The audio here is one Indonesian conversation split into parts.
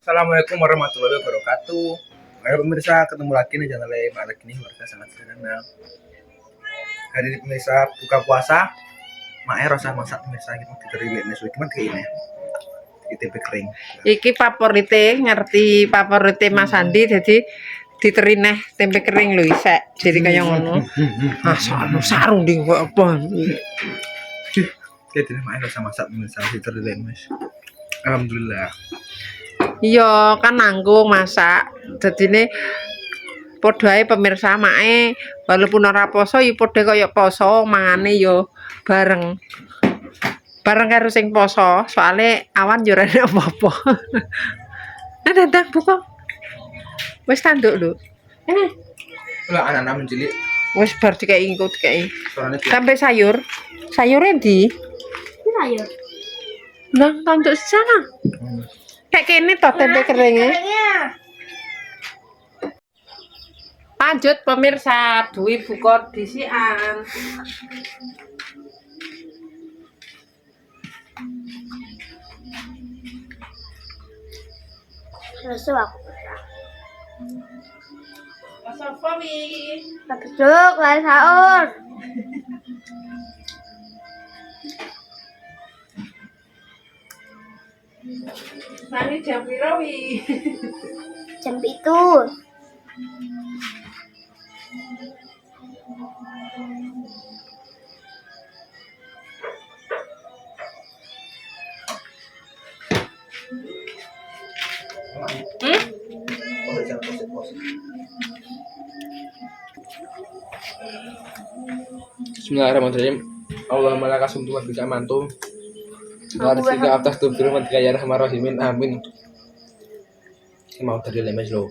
Assalamualaikum warahmatullahi wabarakatuh. Ayo pemirsa, ketemu lagi nih channel Mak Lagi nih, warga sangat sederhana. Hari ini pemirsa buka puasa, Mak rasa masak pemirsa gitu diterilek nih, gimana kayak ini? Di tempe kering. Iki favorite ngerti favorite Mas Andi jadi diterineh tempe kering lho isek. Jadi kaya ngono. Ah, sarung di apa? Jadi Mak rasa masak pemirsa diterilek Mas. Alhamdulillah. Iya, kan nanggung masak. Dadine padha ae pemirsa mae walaupun ora poso ya padha kaya poso mangane yo bareng. Bareng karo sing poso, soalnya awan yo ora ada apa-apa. Nah, datang buka. Wis tanduk lho. Lah anak-anak menjilik. Wis bar dikai engko dikai. Soalnya Sampai sayur. Sayurnya di Sayur. Nang tanduk sana. Kayak kene toh tempe keringnya. Lanjut pemirsa, Dwi buka disian. Susu aku. Apa wi? Besok lari sahur. Nani jam piro wi? Jam itu. Bismillahirrahmanirrahim. Allahumma laka sumtu wa bika amantu. Wa rizqika atas tubir wa bika ya rahmar rahimin. Amin. Ini mau dari lemes lo.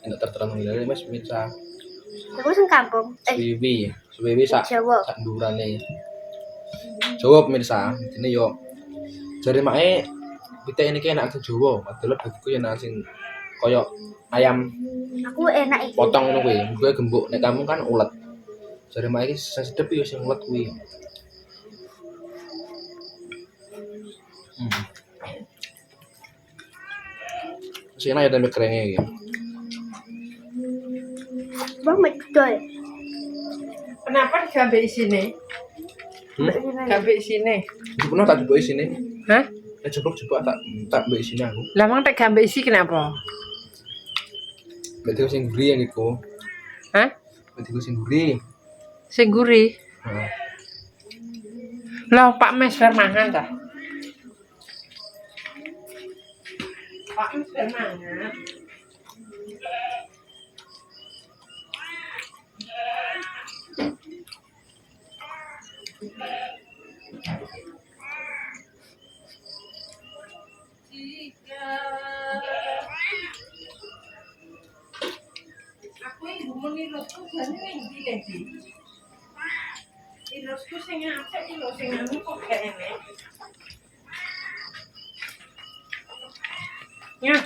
Enggak terterang dari lemes pemirsa. Aku sing kampung. Suwiwi sak Jawa. ndurane. Jawa pemirsa. Ini yo jare mae pitik ini ki enak ke Jawa. Padahal bagiku ya enak sing koyo ayam Aku enak iki. potong ngono kuwi. Gue gembuk nek kamu kan ulet. Jare mae iki sing sedep yo sing ulet kuwi. Sing enak ya tempe keringnya iki. Bang medol. Kenapa digambe isine? Gambe isine. Sebenarnya tak coba isine. Hah? Coba tak mbok isine aku. Lah mang tak gambe isi kenapa? Berarti sing gurih yang iku. Hah? Berarti sing gurih. Sing gurih. Heeh. Lah Pak Mes bar mangan ta? Pak Mes bar mangan. Aku ibu muni losku jane ning ndi lagi? Losku sing apik iki lho sing anu kok gak enek. Ya.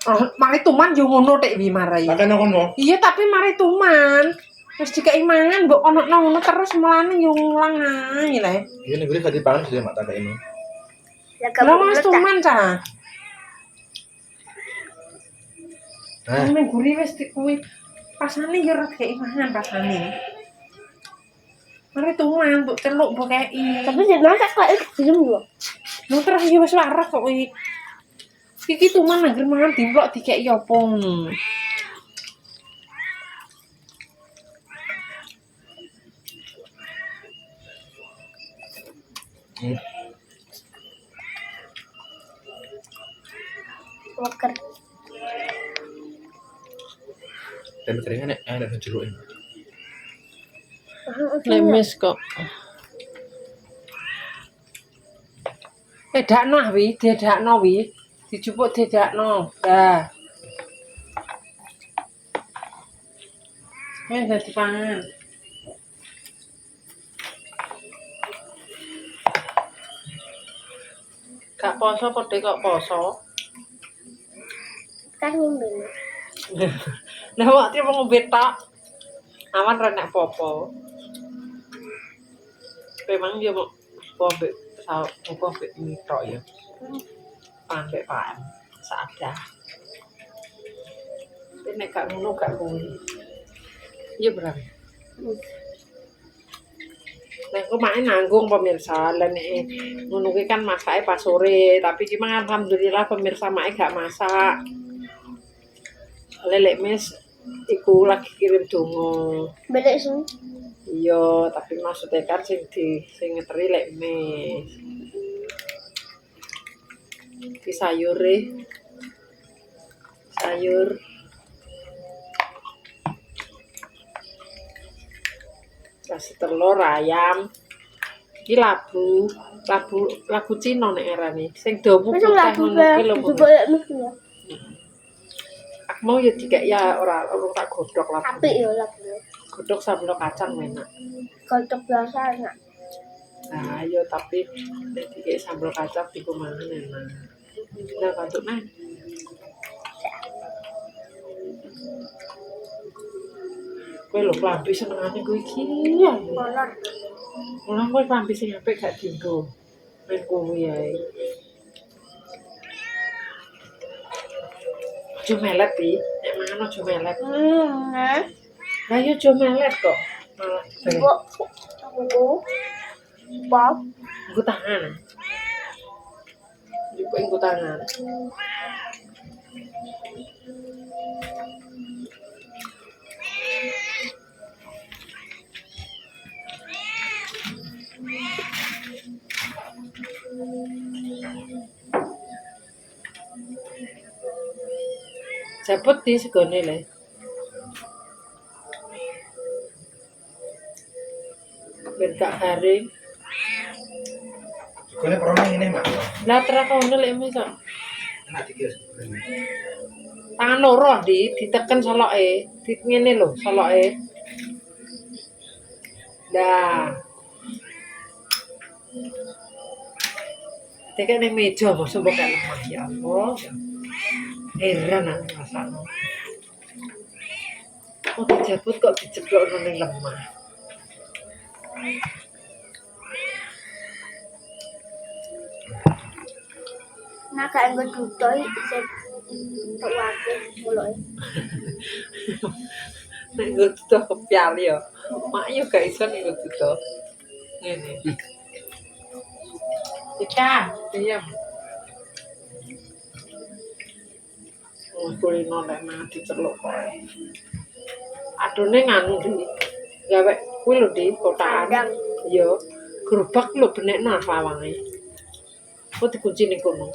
Oh, mari tuman yo ngono tek wi marai. Makan kono. Iya tapi mari tuman. Wis dikai mangan mbok ono ngono terus melane yo ngulang ae le. Iya nek gurih gak dipangan sih mak tak ini. Lah wis tuman ta. Nah, Nek gurih wis kuwi pasane yo ora dikai mangan pasane. Mari tuman mbok celuk mbok kei. Tapi jeneng tak kok film yo. Lu terus yo wis waras kok kuwi. Iki tuman angger mangan dimplok dikeki apa ngono. Waker. tempe keringnya nek ada jeruk ini. Lemes kok. Dakno wi, dedakno wi. Dijupuk dedakno. Dah. Dadi pangan. Gak poso padha kok poso. Kan ngombe. Lah waktu mau ngombe tok. Awan ra nek popo. Memang dia mau ngombe sao buka mie tok ya. Pambek Pak Sada. Ini gak ngono gak kuwi. Iya berang. Nah, aku main nanggung pemirsa, lan ngono kuwi kan masake pas sore, tapi gimana alhamdulillah pemirsa mae gak masak. Lelek mes iku lagi kirim donga. Balik sih. Iya, tapi maksudnya kan sing ngeteri lek mes. Di sayur kasih telur ayam iki labu Cina nek arane sing dawa Masuk putih lagu ngono kuwi lho coba ya mesti ya. aku mau ya dikek ya ora tak godhog labu Apik ya lagu. godhog sambel kacang enak Kocok biasa enak. nah yo tapi nek dikek sambel kacang diku mangan enak nah kantuk nang kowe lho klambi senengane kowe iki ya Molor. Ulang kowe klambi sing apik gak dienggo. Men kuwi ae. Aja melet iki, nek mangan aja melet. Nah. Lah yo aja melet kok. Malah Kok aku Bob. nggo tangan. Juga nggo tangan. Cepet di segone le. Ben gak garing. Kone prono ngene, Mak. Lah terakone lek iso. Enak dikir. Tangan loro diteken soloke. Ngene lho soloke. Dah. Tekan ning meja mosok mbok gak lemah ya Allah. Heran aku rasane. Kok dijabut kok diceblokno ning lemah. Nah kayak gue tutoi bisa untuk wakil mulai. Nek nggo tutup kepial ya. Mak yo gak iso nek nggo tutup. Ngene. Ika, diam. Kulino nek mah diceluk koe. Adone nganu di. Gawe kuwi lho di kotakan. Padang. Iya. Gerobak lho benekno lawange. Kok dikunci ning kono.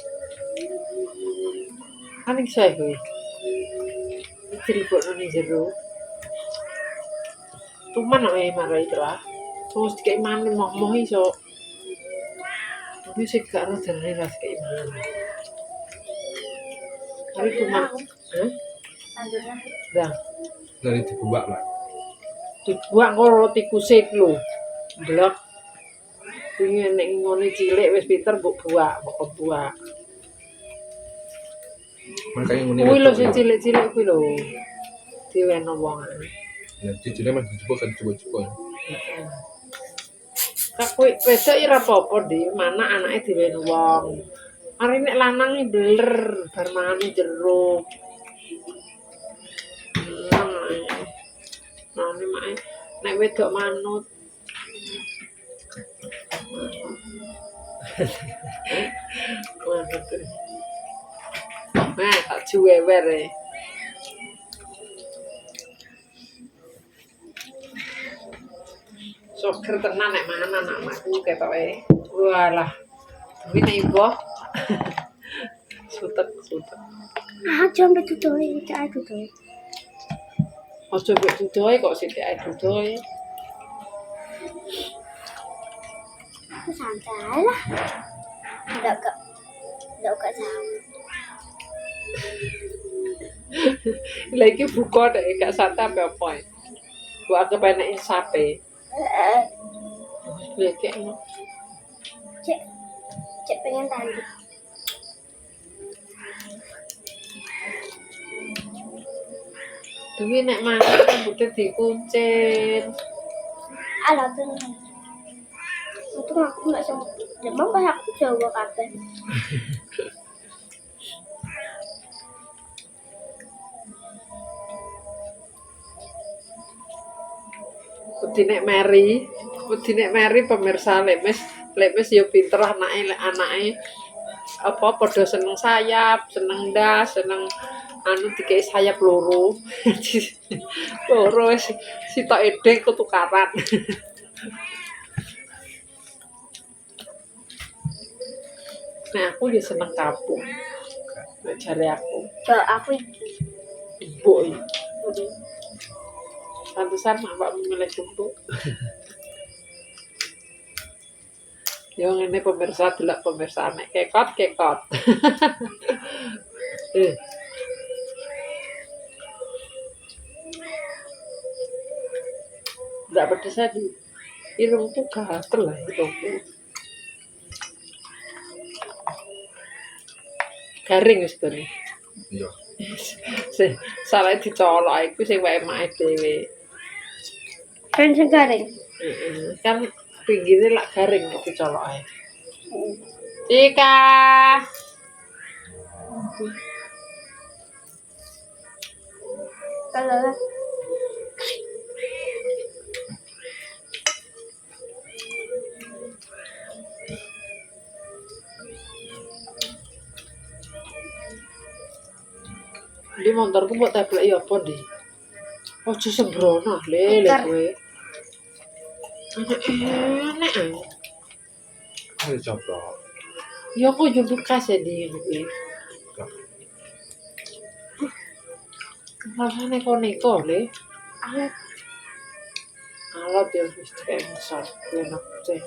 Kan iso ae kuwi. Iki dilebokno ning jero. Tuman ae marai lah. Terus dikek mangan moh-moh iso. Tapi sih gak ada dari ras kayak mana. Tapi cuma, Lanjutnya. dah Dari dibuak, Mak. dibuang kalau tikusik lu, blok. Pengen nek ngone cilik wis pinter mbok buak, mbok kebuak. Makanya ngene. Kuwi lho sing cilik-cilik kuwi lho. Diweno wong. Ya cicile mah dijebok kan coba-coba. Kak kuwi wedok ya ora apa-apa, Di. Mana anake diweno wong. Mari nek lanang iki beler bar mangan jeruk. Nah, ini mae nek wedok manut. Manut. Nah, tak juwewer e. Soger tenan nek mangan anak-anakku ketoke. Walah. Kuwi nek ibu. Sutek. Ah, coba tutoi, cai tutoi. Ojo mbok dudoe kok sithik ae dudoe. Santai lah. Enggak sama. Lah iki buka nek gak santai apa-apa. Gua anggap enek insape. Wis kayak ngono. Cek pengen tadi. Duwi nek mangan rambutnya dikuncir. Alah tuh. Untung aku nggak sempat. Demam pas aku Jawa kabeh. Wedi nek Mary pemirsa lemes yo pinter anake apa padha seneng sayap, seneng ndas, seneng anu dikei sayap loro. Loro wis sitok edek ketukaran. Nah, aku ya seneng kapung. Nek jare aku, Aku iki. empuk ya. Pantesan awakmu milih empuk. Yo ngene pemirsa delok pemirsa nek kekot. Enggak pedes tadi. Irungku gatel lah irungku. Garing wis to. Iya. Salah dicolok iku sing wae mak dhewe. Kan sing garing. Kan pinggirnya lak garing kok dicolok ae. Cika. Kalau Di motorku mbok tablek ya apa, Di? Ojo sembrono, lele kowe. Enak. Ayo coba. Ya aku yo bekas ya di kuwi. Rasane koneko le. Alat ya wis engsar enak teh.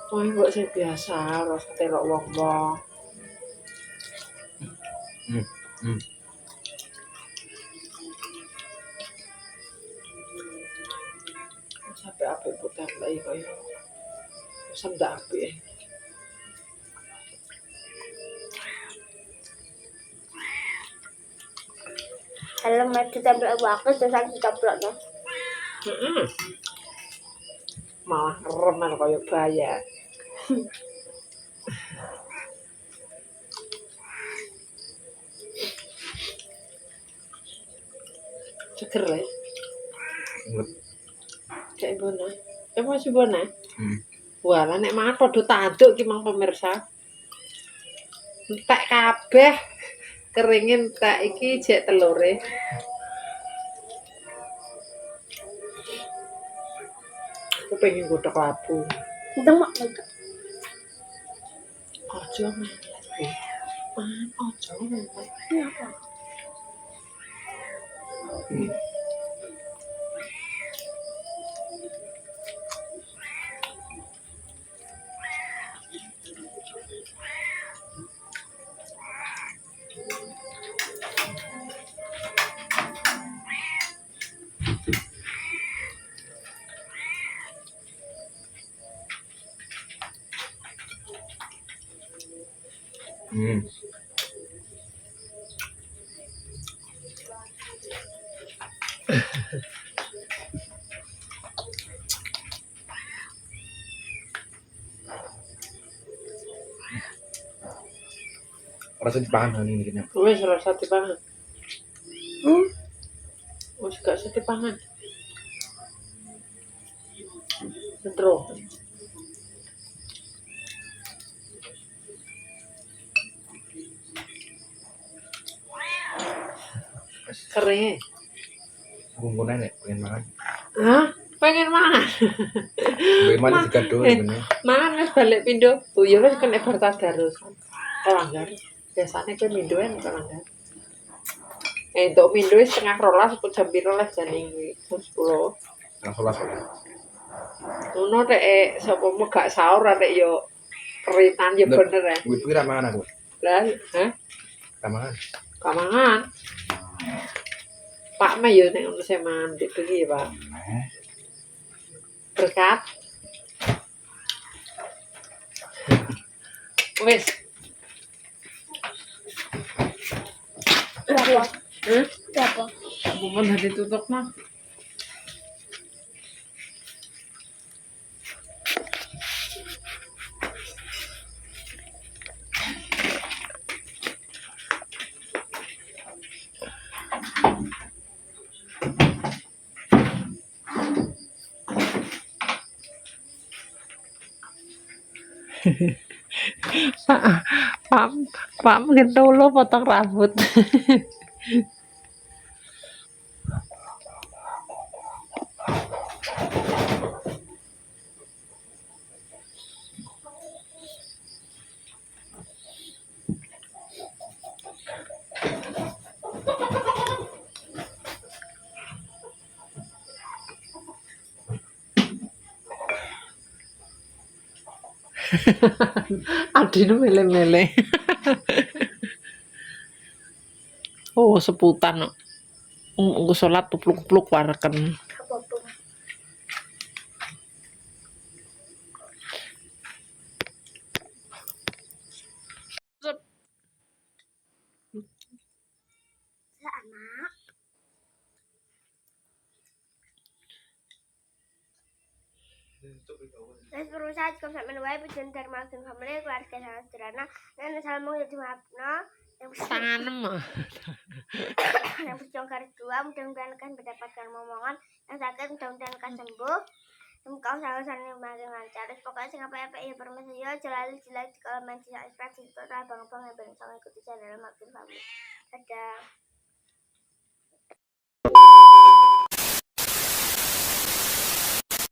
Wah, mbok sing biasa rasa telok wong-wong. Sampai apa putar lagi kaya sendak api. kalau mau ditabrak aku terus aku ditabraknya. Malah remel kaya bayar. Seger ya? Kayak bona. Masih bona? Wah, lah nek mangan padha tanduk ki mang pemirsa. Entek kabeh. Keringin entek iki jek telure. Aku pengen godhog labu. Untung mak gitu. Ojo melet. Ojo melet. Kenapa? Rasa dipangan ini kayaknya. Wis rasa dipangan. Wis gak usah dipangan. Gendro. Kering. Bumbunya nek pengen makan. Hah? Pengen mangan. Bagaimana digaduh ini? Mangan wis balik pindho. Oh ya wis kena bar tadarus. Pelanggar. Biasane kowe mindoen pelanggar. Entuk mindo wis setengah 12 apa jam 12 jane kuwi. Jam 10. Langsung langsung. Ngono rek sapa mau gak sahur rek yo peritan yo bener ya. Duit kuwi ra mangan aku. Lah, hah? Ra mangan. Kamangan. Pak mah yo nek ngono saya mandi pergi ya, Pak. Berkat. Wes. Berapa? Berapa? Bukan dari tutup mah. Pak, Pak, Pak mungkin dulu potong rambut. Adine mele-mele. Oh, seputan kok. Engko salat tupluk-pluk wareken. Apa-apa. Sama. Terus berusaha cukup sampai menuai tujuan Dharma dan family keluarga sangat sederhana dan salam jadi maafno Tanganem. yang berjuang garis dua mudah-mudahan akan mendapatkan momongan yang sakit mudah-mudahan akan sembuh kau selalu makin lancar pokoknya sing apa ya permisi ya jelali jelek kalau main tidak inspirasi itu abang-abang yang bersama ikuti channel makin family dadah.